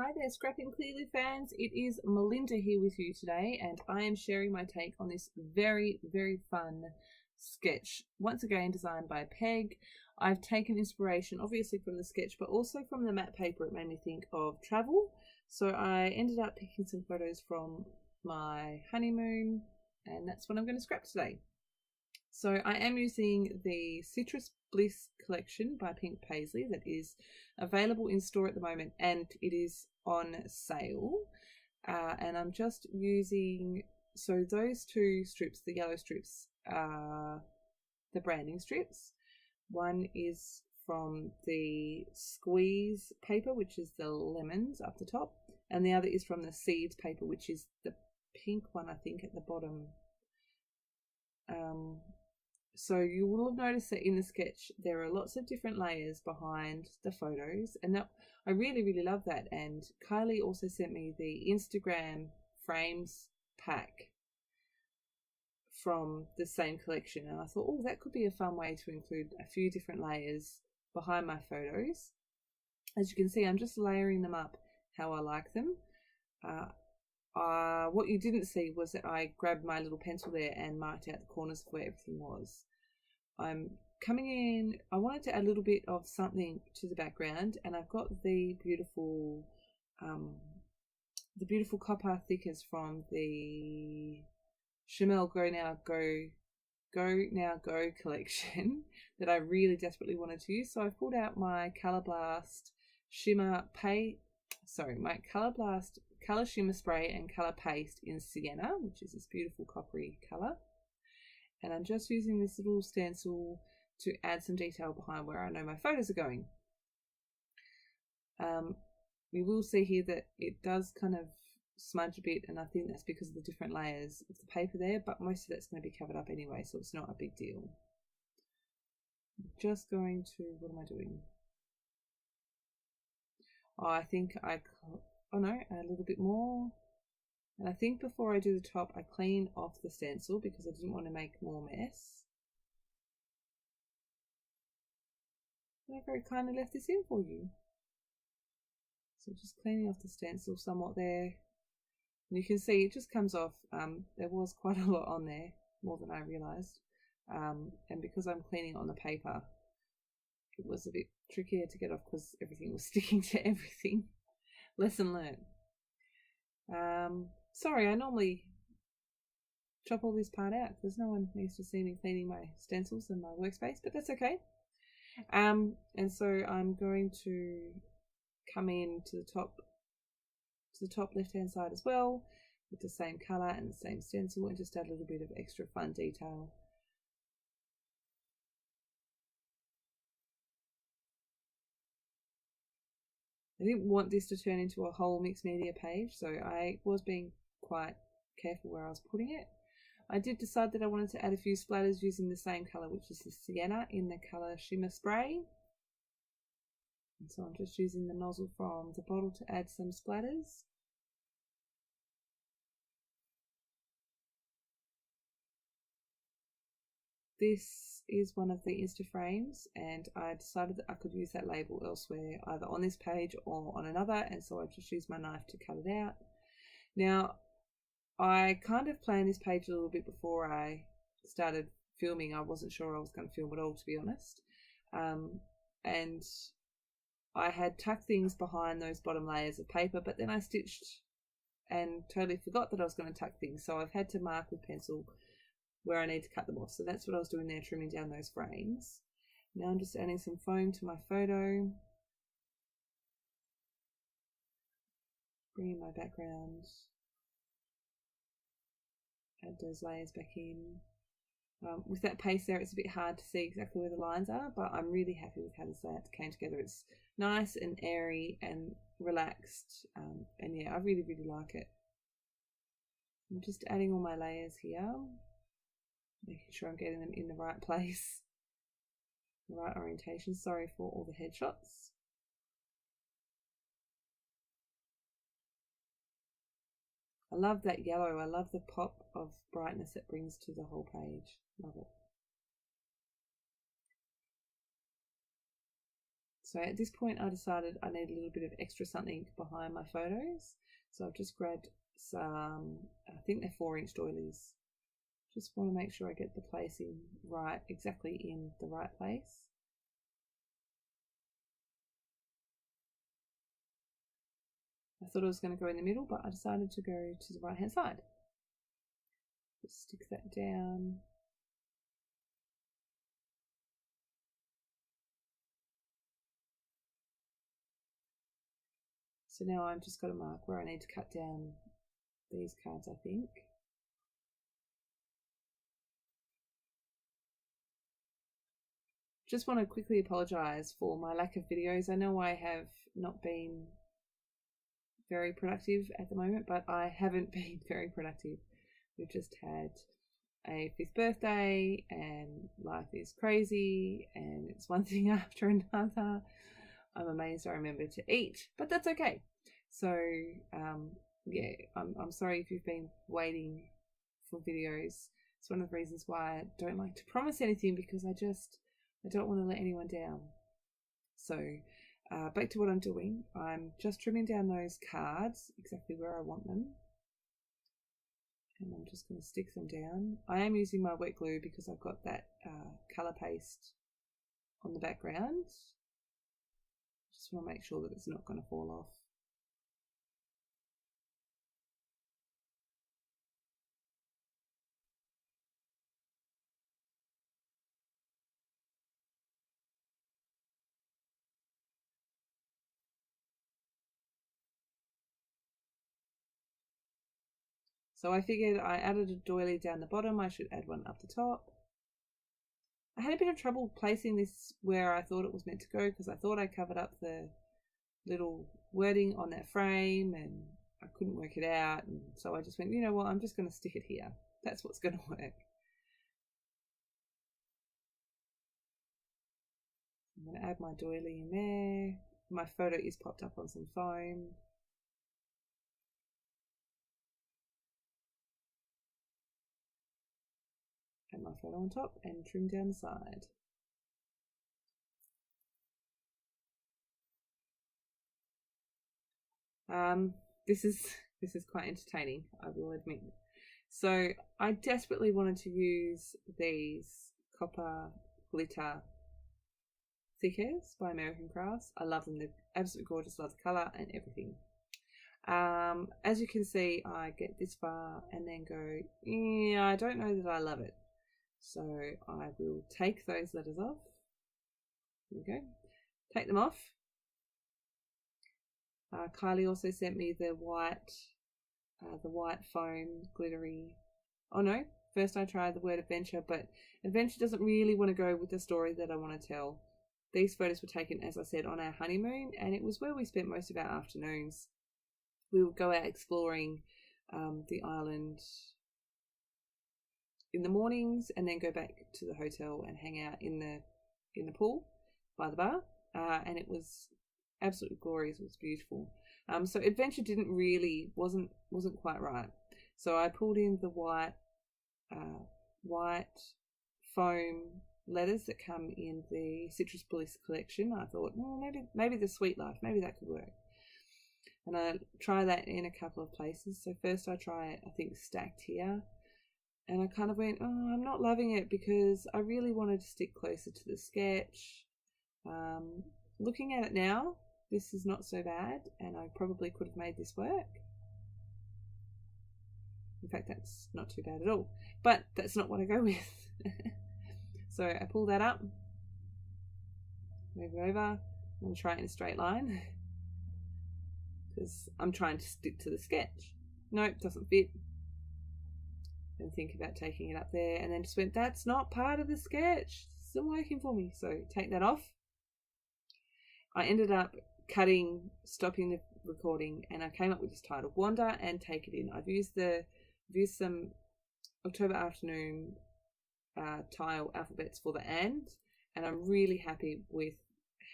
Hi there, Scrapping Clearly fans. It is Melinda here with you today, and I am sharing my take on this very, very fun sketch. Once again, designed by Peg. I've taken inspiration, obviously, from the sketch, but also from the matte paper. It made me think of travel. So I ended up picking some photos from my honeymoon, and that's what I'm going to scrap today. So I am using the Citrus Bliss collection by Pink Paisley that is available in store at the moment, and it is on sale. And I'm just using, so those two strips, the yellow strips, are the branding strips. One is from the Squeeze paper, which is the lemons up the top, and the other is from the Seeds paper, which is the pink one, I think, at the bottom. So you will have noticed that in the sketch there are lots of different layers behind the photos, and that, I really, really love that. And Kylie also sent me the Instagram frames pack from the same collection, and I thought, oh, that could be a fun way to include a few different layers behind my photos. As you can see, I'm just layering them up how I like them. What you didn't see was that I grabbed my little pencil there and marked out the corners of where everything was. I'm coming in, I wanted to add a little bit of something to the background, and I've got the beautiful copper thickers from the Chanel Go Now Go collection that I really desperately wanted to use. So I've pulled out my Color Blast my Color Blast Color Shimmer Spray and Color Paste in Sienna, which is this beautiful coppery color. And I'm just using this little stencil to add some detail behind where I know my photos are going. You will see here that it does kind of smudge a bit, and I think that's because of the different layers of the paper there, but most of that's going to be covered up anyway, so it's not a big deal. I'm just going to, what am I doing? Oh, I think a little bit more. And I think before I do the top, I clean off the stencil because I didn't want to make more mess. And I very kindly left this in for you. So just cleaning off the stencil somewhat there. And you can see it just comes off. There was quite a lot on there, more than I realised. And because I'm cleaning on the paper, it was a bit trickier to get off because everything was sticking to everything. Lesson learned. Sorry, I normally chop all this part out because no one needs to see me cleaning my stencils in my workspace, but that's okay. And so I'm going to come in to the top left-hand side as well with the same color and the same stencil, and just add a little bit of extra fun detail. I didn't want this to turn into a whole mixed media page, so I was being quite careful where I was putting it. I did decide that I wanted to add a few splatters using the same colour, which is the Sienna in the colour Shimmer Spray. And so I'm just using the nozzle from the bottle to add some splatters. This is one of the Insta frames, and I decided that I could use that label elsewhere, either on this page or on another, and so I just used my knife to cut it out. Now, I kind of planned this page a little bit before I started filming. I wasn't sure I was going to film at all, to be honest. And I had tucked things behind those bottom layers of paper, but then I stitched and totally forgot that I was going to tuck things, so I've had to mark with pencil where I need to cut them off. So that's what I was doing there, trimming down those frames. Now I'm just adding some foam to my photo. Bringing my background. Add those layers back in. With that paste there, it's a bit hard to see exactly where the lines are, but I'm really happy with how this layout came together. It's nice and airy and relaxed, and yeah, I really, really like it. I'm just adding all my layers here, making sure I'm getting them in the right place, the right orientation. Sorry for all the headshots. I love that yellow. I love the pop of brightness it brings to the whole page. Love it. So at this point I decided I need a little bit of extra something behind my photos. So I've just grabbed some, I think they're 4-inch doilies. Just want to make sure I get the placing right, exactly in the right place. I thought I was going to go in the middle, but I decided to go to the right hand side. Just stick that down. So now I've just got to mark where I need to cut down these cards, I think. Just want to quickly apologise for my lack of videos. I know I have not been very productive at the moment, but I haven't been very productive. We've just had a 5th birthday and life is crazy and it's one thing after another. I'm amazed I remembered to eat, but that's okay. So yeah, I'm sorry if you've been waiting for videos. It's one of the reasons why I don't like to promise anything, because I don't want to let anyone down. So back to what I'm doing. I'm just trimming down those cards exactly where I want them. And I'm just going to stick them down. I am using my wet glue because I've got that colour paste on the background. Just want to make sure that it's not going to fall off. So I figured I added a doily down the bottom, I should add one up the top. I had a bit of trouble placing this where I thought it was meant to go, because I thought I covered up the little wording on that frame and I couldn't work it out, and so I just went, you know what, I'm just going to stick it here. That's what's going to work. I'm going to add my doily in there. My photo is popped up on some foam. Add my photo on top and trim down the side. This is quite entertaining, I will admit. So I desperately wanted to use these copper glitter thickers by American Crafts. I love them, they're absolutely gorgeous, love the colour and everything. As you can see, I get this far and then go, yeah, I don't know that I love it. So I will take those letters off. There we go. Take them off. Kylie also sent me the white foam glittery. Oh no, first I tried the word adventure, but adventure doesn't really want to go with the story that I want to tell. These photos were taken, as I said, on our honeymoon, and it was where we spent most of our afternoons. We would go out exploring the island in the mornings and then go back to the hotel and hang out in the pool by the bar, and it was absolutely glorious. It was beautiful. So adventure wasn't quite right. So I pulled in the white foam letters that come in the Citrus Bliss collection. I thought, maybe the Sweet Life, maybe that could work. And I try that in a couple of places. So first I try it, I think, stacked here. And I kind of went, oh, I'm not loving it, because I really wanted to stick closer to the sketch. Looking at it now, this is not so bad, and I probably could have made this work. In fact, that's not too bad at all, but that's not what I go with. So I pull that up, move it over, and try it in a straight line, because I'm trying to stick to the sketch. Nope, doesn't fit. And think about taking it up there, and then just went, that's not part of the sketch. It's still working for me. So take that off. I ended up stopping the recording, and I came up with this title, Wander and Take It In. I've used some October Afternoon tile alphabets for the and I'm really happy with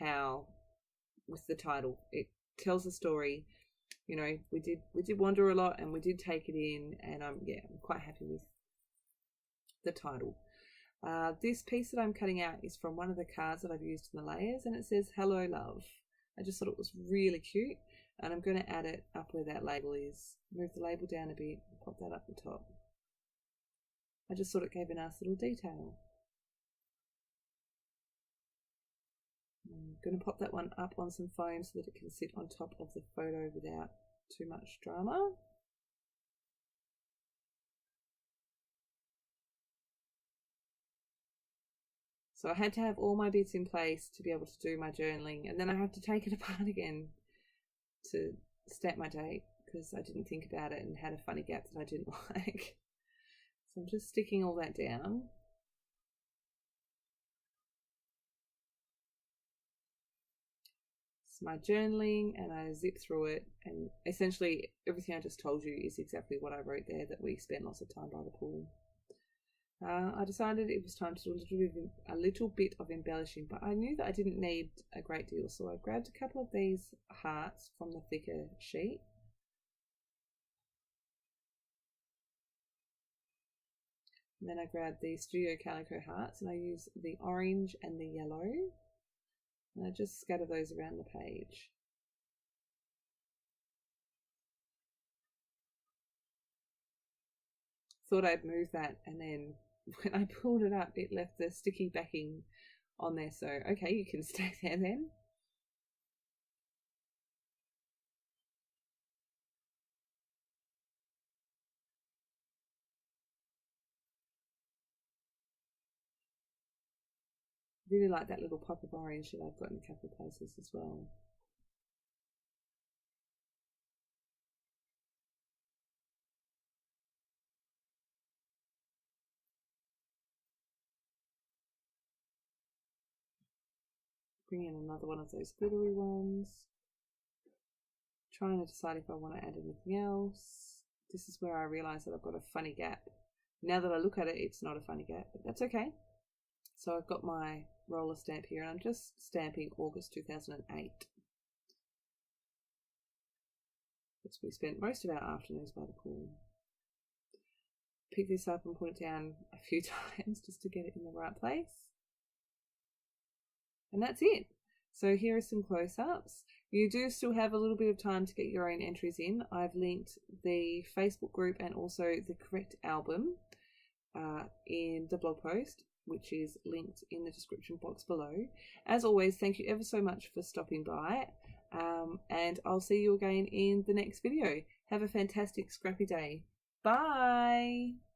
the title. It tells a story. You know, we did wander a lot, and we did take it in, and I'm quite happy with the title. This piece that I'm cutting out is from one of the cards that I've used in the layers, and it says "Hello Love." I just thought it was really cute, and I'm going to add it up where that label is. Move the label down a bit, pop that up the top. I just thought it gave a nice little detail. I'm going to pop that one up on some foam so that it can sit on top of the photo without too much drama. So I had to have all my bits in place to be able to do my journaling, and then I had to take it apart again to stamp my date because I didn't think about it and had a funny gap that I didn't like. So I'm just sticking all that down. It's my journaling, and I zip through it, and essentially everything I just told you is exactly what I wrote there, that we spent lots of time by the pool. I decided it was time to do a little bit of embellishing, but I knew that I didn't need a great deal, so I grabbed a couple of these hearts from the thicker sheet. And then I grabbed the Studio Calico hearts, and I use the orange and the yellow, and I just scatter those around the page. Thought I'd move that, and then when I pulled it up, it left the sticky backing on there, so okay, you can stay there then. Really like that little pop of orange that I've got in a couple of places as well. Bring in another one of those glittery ones. Trying to decide if I want to add anything else. This is where I realise that I've got a funny gap. Now that I look at it, it's not a funny gap, but that's okay. So I've got my roller stamp here, and I'm just stamping August 2008. Because we spent most of our afternoons by the pool. Pick this up and put it down a few times just to get it in the right place. And that's it. So here are some close-ups. You do still have a little bit of time to get your own entries in. I've linked the Facebook group and also the correct album in the blog post, which is linked in the description box below. As always, thank you ever so much for stopping by, and I'll see you again in the next video. Have a fantastic scrappy day. Bye!